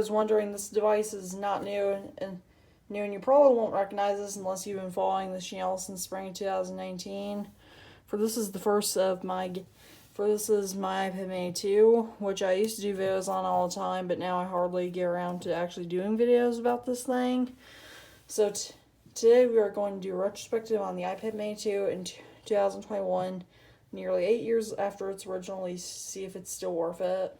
was wondering, this device is not new, and you probably won't recognize this unless you've been following this channel since spring 2019. This is my iPad Mini 2, which I used to do videos on all the time, but now I hardly get around to actually doing videos about this thing. So today we are going to do a retrospective on the iPad Mini 2 in 2021, nearly 8 years after its original release, to see if it's still worth it.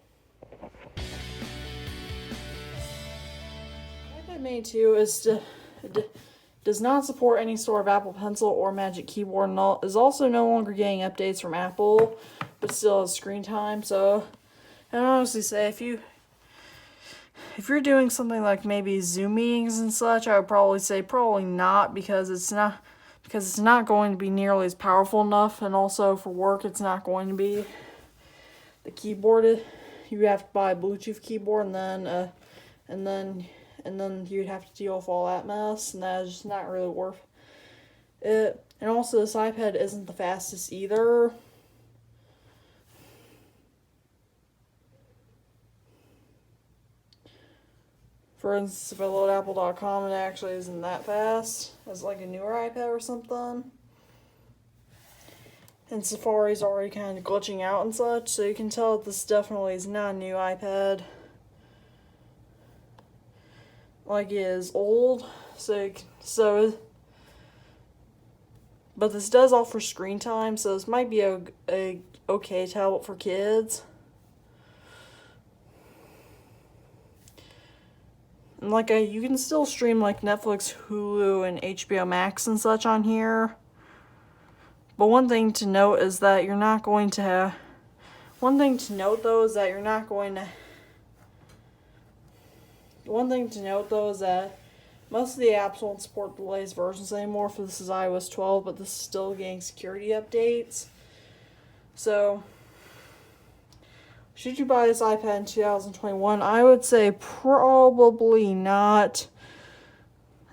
iPad Mini 2 does not support any sort of Apple Pencil or Magic Keyboard, and is also no longer getting updates from Apple, but still has screen time. So, I honestly say, if you're doing something like maybe Zoom meetings and such, I would probably say probably not, because it's not going to be nearly as powerful enough, and also for work, it's not going to be. The keyboard, you have to buy a Bluetooth keyboard, and then you'd have to deal with all that mess, and that is just not really worth it. And also, this iPad isn't the fastest either. For instance, if I load apple.com, it actually isn't that fast as like a newer iPad or something. And Safari's already kind of glitching out and such, so you can tell that this definitely is not a new iPad. Like, it is old, but this does offer screen time, so this might be a okay tablet for kids. And you can still stream like Netflix, Hulu, and HBO Max and such on here. But one thing to note is that you're not going to have. One thing to note though is that most of the apps won't support the latest versions anymore. For this is iOS 12, but this is still getting security updates. So, should you buy this iPad in 2021? I would say probably not.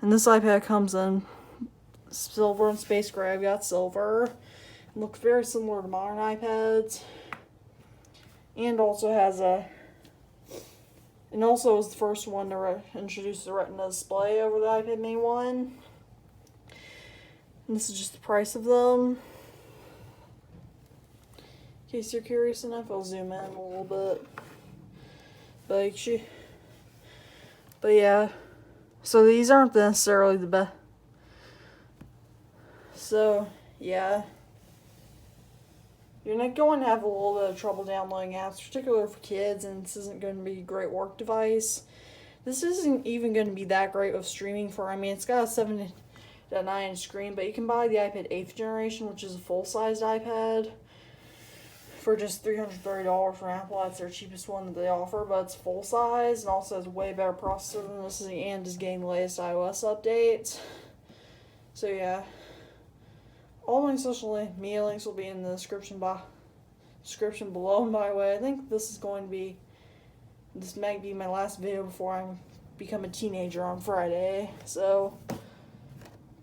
And this iPad comes in silver and space gray. I've got silver. It looks very similar to modern iPads. And also was the first one to introduce the Retina display over the iPad Mini 1. And this is just the price of them. In case you're curious enough, I'll zoom in a little bit. But yeah. So these aren't necessarily the best. So, yeah. You're not going to have a little bit of trouble downloading apps, particularly for kids, and this isn't going to be a great work device. This isn't even going to be that great with streaming it's got a 7.9-inch screen, but you can buy the iPad 8th generation, which is a full-sized iPad, for just $330 from Apple. That's their cheapest one that they offer, but it's full-size and also has a way better processor than this, and is getting the latest iOS updates. So, yeah. All my social media links will be in the description below. And by the way, I think this might be my last video before I become a teenager on Friday. So,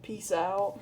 peace out.